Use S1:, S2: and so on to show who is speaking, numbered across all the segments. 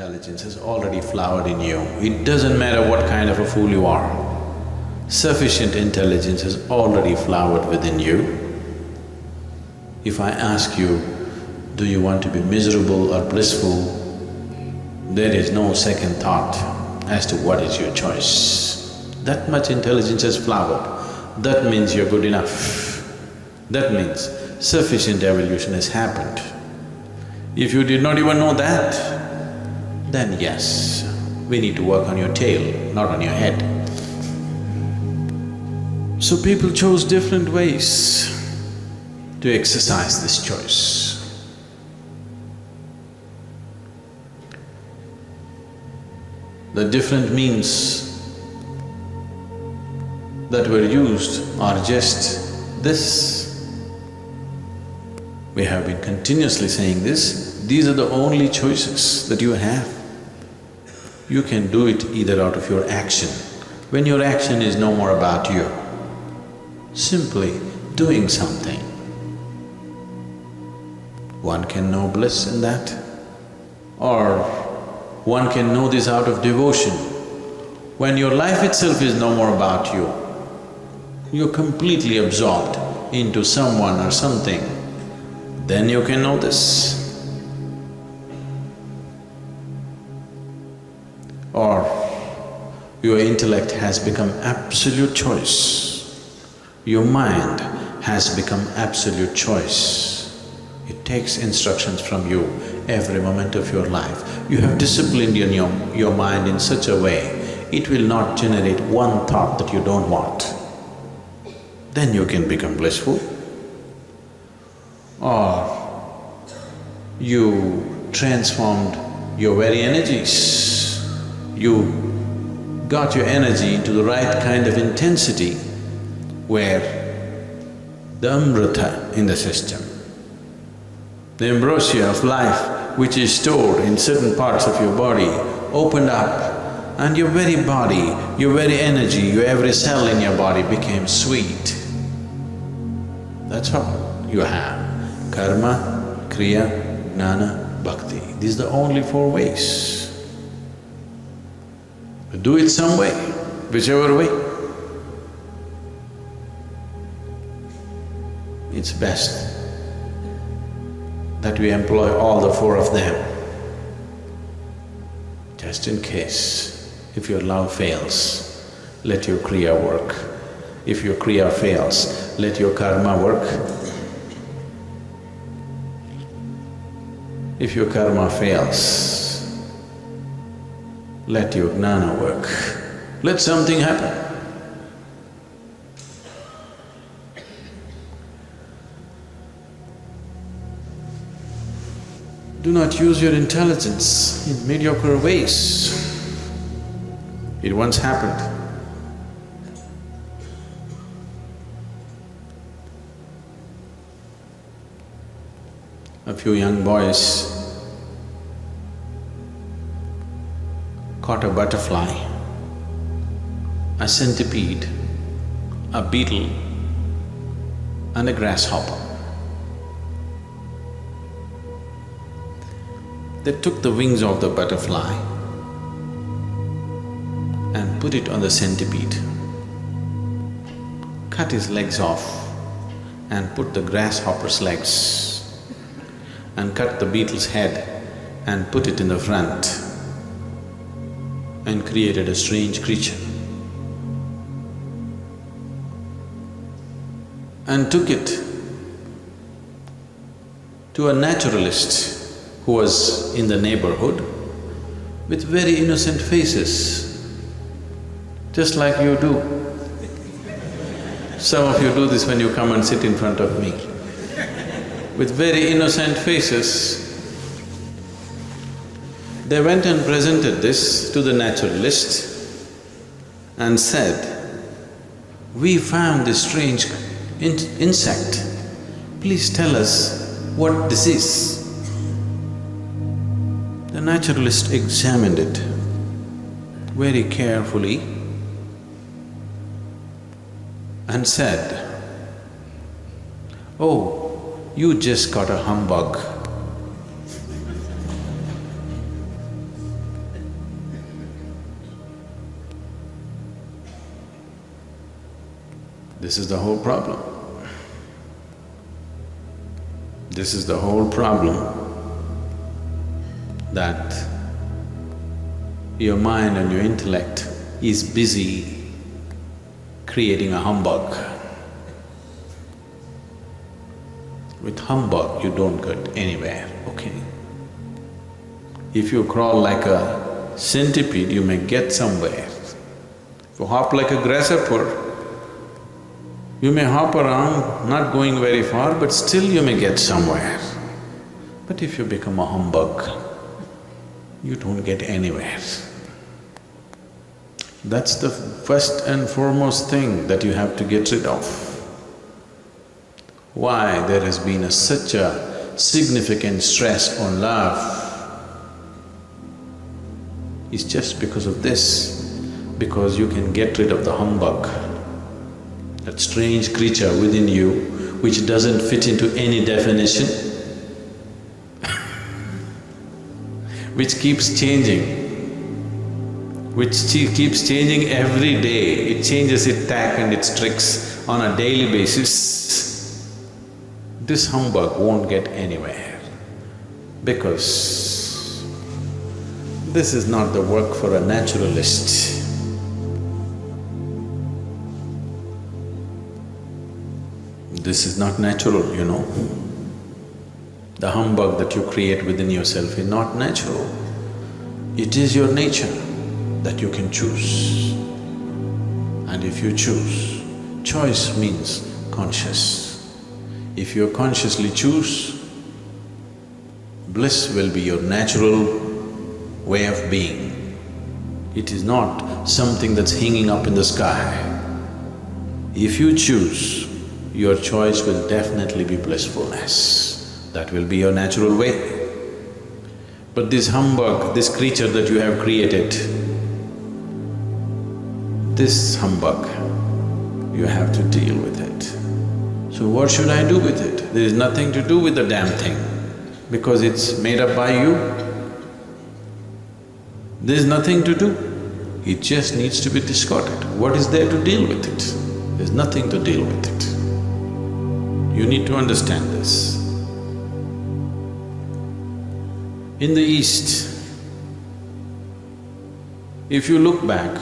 S1: intelligence has already flowered in you. It doesn't matter what kind of a fool you are. Sufficient intelligence has already flowered within you. If I ask you, do you want to be miserable or blissful, there is no second thought as to what is your choice. That much intelligence has flowered. That means you're good enough. That means sufficient evolution has happened. If you did not even know that, then yes, we need to work on your tail, not on your head. So people chose different ways to exercise this choice. The different means that were used are just this. We have been continuously saying this, these are the only choices that you have. You can do it either out of your action, when your action is no more about you, simply doing something. One can know bliss in that, or one can know this out of devotion. When your life itself is no more about you, you're completely absorbed into someone or something, then you can know this. Or your intellect has become absolute choice, your mind has become absolute choice. It takes instructions from you every moment of your life. You have disciplined your mind in such a way, it will not generate one thought that you don't want. Then you can become blissful. Or you transformed your very energies. You got your energy into the right kind of intensity where the amrita in the system, the ambrosia of life which is stored in certain parts of your body opened up, and your very body, your very energy, your every cell in your body became sweet. That's all you have. Karma, kriya, gnana, bhakti. These are the only four ways. Do it some way, whichever way. It's best that we employ all the four of them, just in case. If your love fails, let your kriya work. If your kriya fails, let your karma work. If your karma fails, let your gnana work. Let something happen. Do not use your intelligence in mediocre ways. It once happened. A few young boys caught a butterfly, a centipede, a beetle, and a grasshopper. They took the wings of the butterfly and put it on the centipede, cut his legs off and put the grasshopper's legs, and cut the beetle's head and put it in the front, and created a strange creature. And took it to a naturalist who was in the neighborhood with very innocent faces, just like you do. Some of you do this when you come and sit in front of me. With very innocent faces, they went and presented this to the naturalist and said, "We found this strange insect, please tell us what this is." The naturalist examined it very carefully and said, "Oh, you just got a humbug. This is the whole problem. This is the whole problem, that your mind and your intellect is busy creating a humbug. With humbug, you don't get anywhere, okay? If you crawl like a centipede, you may get somewhere. If you hop like a grasshopper, you may hop around, not going very far, but still you may get somewhere. But if you become a humbug, you don't get anywhere. That's the first and foremost thing that you have to get rid of. Why there has been such a significant stress on love is just because of this, because you can get rid of the humbug, that strange creature within you which doesn't fit into any definition, which keeps changing, every day. It changes its tack and its tricks on a daily basis. This humbug won't get anywhere, because this is not the work for a naturalist. This is not natural, you know. The humbug that you create within yourself is not natural. It is your nature that you can choose. And if you choose, choice means conscious. If you consciously choose, bliss will be your natural way of being. It is not something that's hanging up in the sky. If you choose, your choice will definitely be blissfulness. That will be your natural way. But this humbug, this creature that you have created, this humbug, you have to deal with it. So what should I do with it? There is nothing to do with the damn thing, because it's made up by you. There is nothing to do. It just needs to be discarded. What is there to deal with it? There's nothing to deal with it. You need to understand this. In the East, if you look back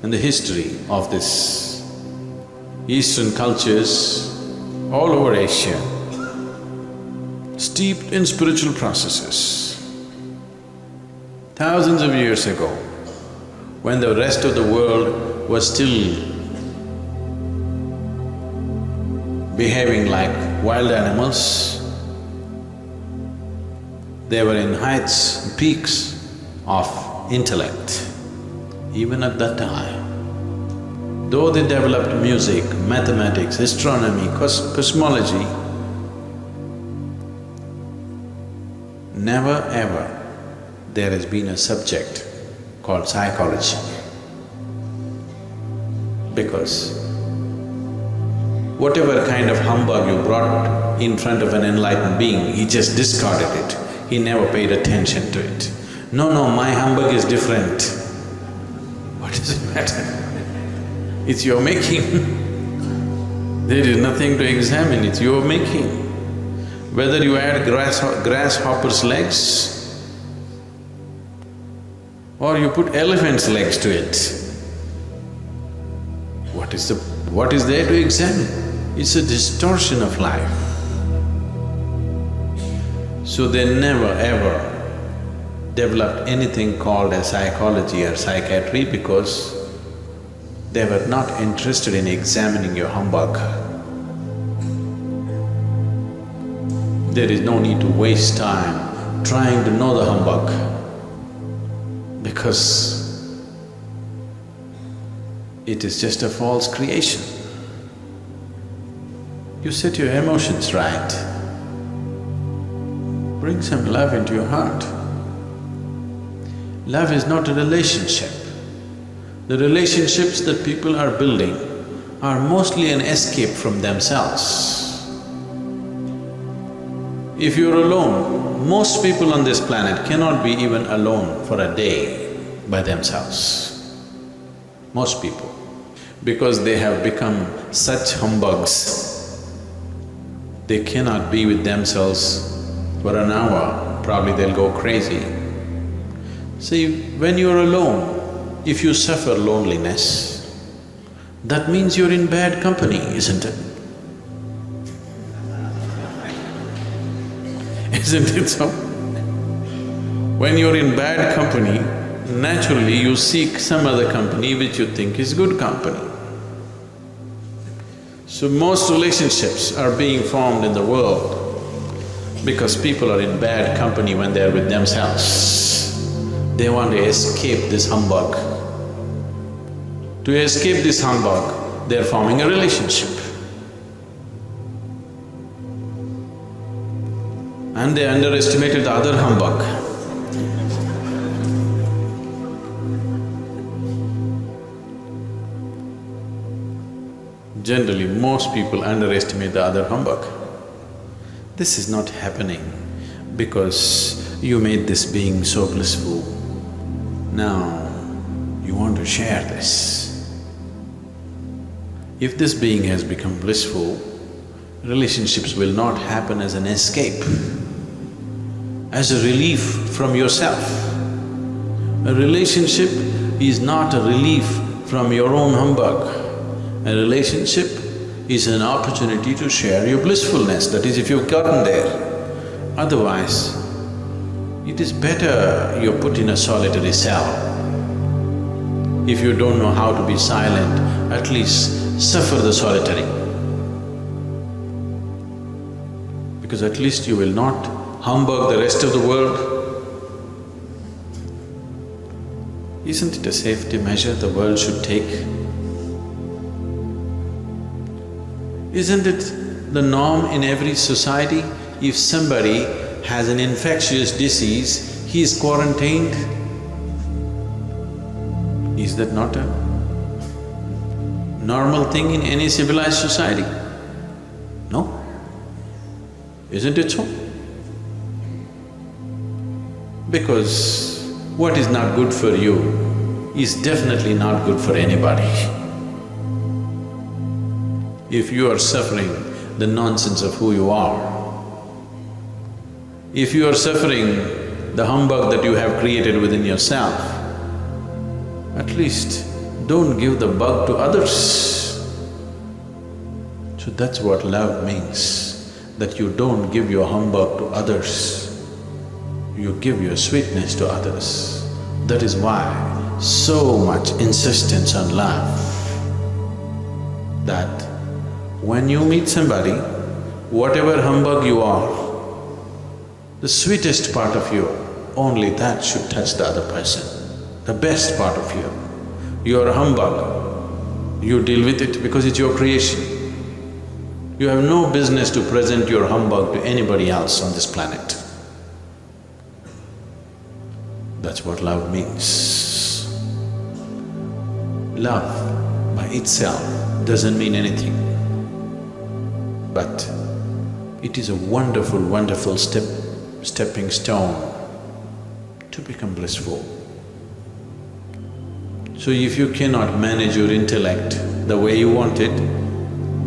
S1: in the history of this Eastern cultures all over Asia, steeped in spiritual processes, thousands of years ago, when the rest of the world was still behaving like wild animals, they were in heights, peaks of intellect. Even at that time, though they developed music, mathematics, astronomy, cosmology, never ever there has been a subject called psychology. Because whatever kind of humbug you brought in front of an enlightened being, he just discarded it. He never paid attention to it. No, my humbug is different. What does it matter? It's your making. There is nothing to examine, it's your making. Whether you add grasshopper's legs or you put elephant's legs to it, what is there to examine? It's a distortion of life. So they never ever developed anything called as psychology or psychiatry, because they were not interested in examining your humbug. There is no need to waste time trying to know the humbug, because it is just a false creation. You set your emotions right. Bring some love into your heart. Love is not a relationship. The relationships that people are building are mostly an escape from themselves. If you're alone, most people on this planet cannot be even alone for a day by themselves. Most people. because they have become such humbugs, they cannot be with themselves for an hour, probably they'll go crazy. See, when you're alone, if you suffer loneliness, that means you're in bad company, isn't it? Isn't it so? When you're in bad company, naturally you seek some other company which you think is good company. So most relationships are being formed in the world because people are in bad company when they're with themselves. They want to escape this humbug. To escape this humbug, they're forming a relationship. And they underestimated the other humbug. Generally, most people underestimate the other humbug. This is not happening because you made this being so blissful. Now, you want to share this. If this being has become blissful, relationships will not happen as an escape, as a relief from yourself. A relationship is not a relief from your own humbug. A relationship is an opportunity to share your blissfulness, that is, if you've gotten there. Otherwise, it is better you're put in a solitary cell. If you don't know how to be silent, at least suffer the solitary. Because at least you will not humbug the rest of the world. Isn't it a safety measure the world should take? Isn't it the norm in every society? If somebody has an infectious disease, he is quarantined. Is that not a normal thing in any civilized society? No? Isn't it so? Because what is not good for you is definitely not good for anybody. If you are suffering the nonsense of who you are, if you are suffering the humbug that you have created within yourself, at least don't give the bug to others. So that's what love means, that you don't give your humbug to others, you give your sweetness to others. That is why so much insistence on love, that when you meet somebody, whatever humbug you are, the sweetest part of you, only that should touch the other person, the best part of you. You are a humbug, you deal with it because it's your creation. You have no business to present your humbug to anybody else on this planet. That's what love means. Love by itself doesn't mean anything. But it is a wonderful, wonderful stepping stone to become blissful. So if you cannot manage your intellect the way you want it,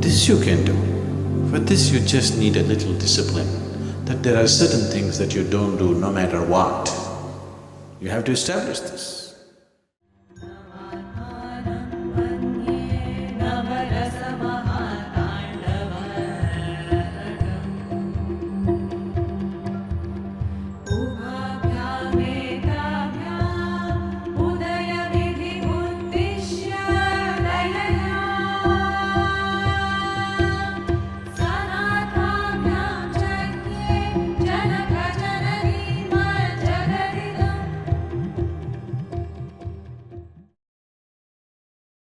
S1: this you can do. For this you just need a little discipline, that there are certain things that you don't do no matter what. You have to establish this.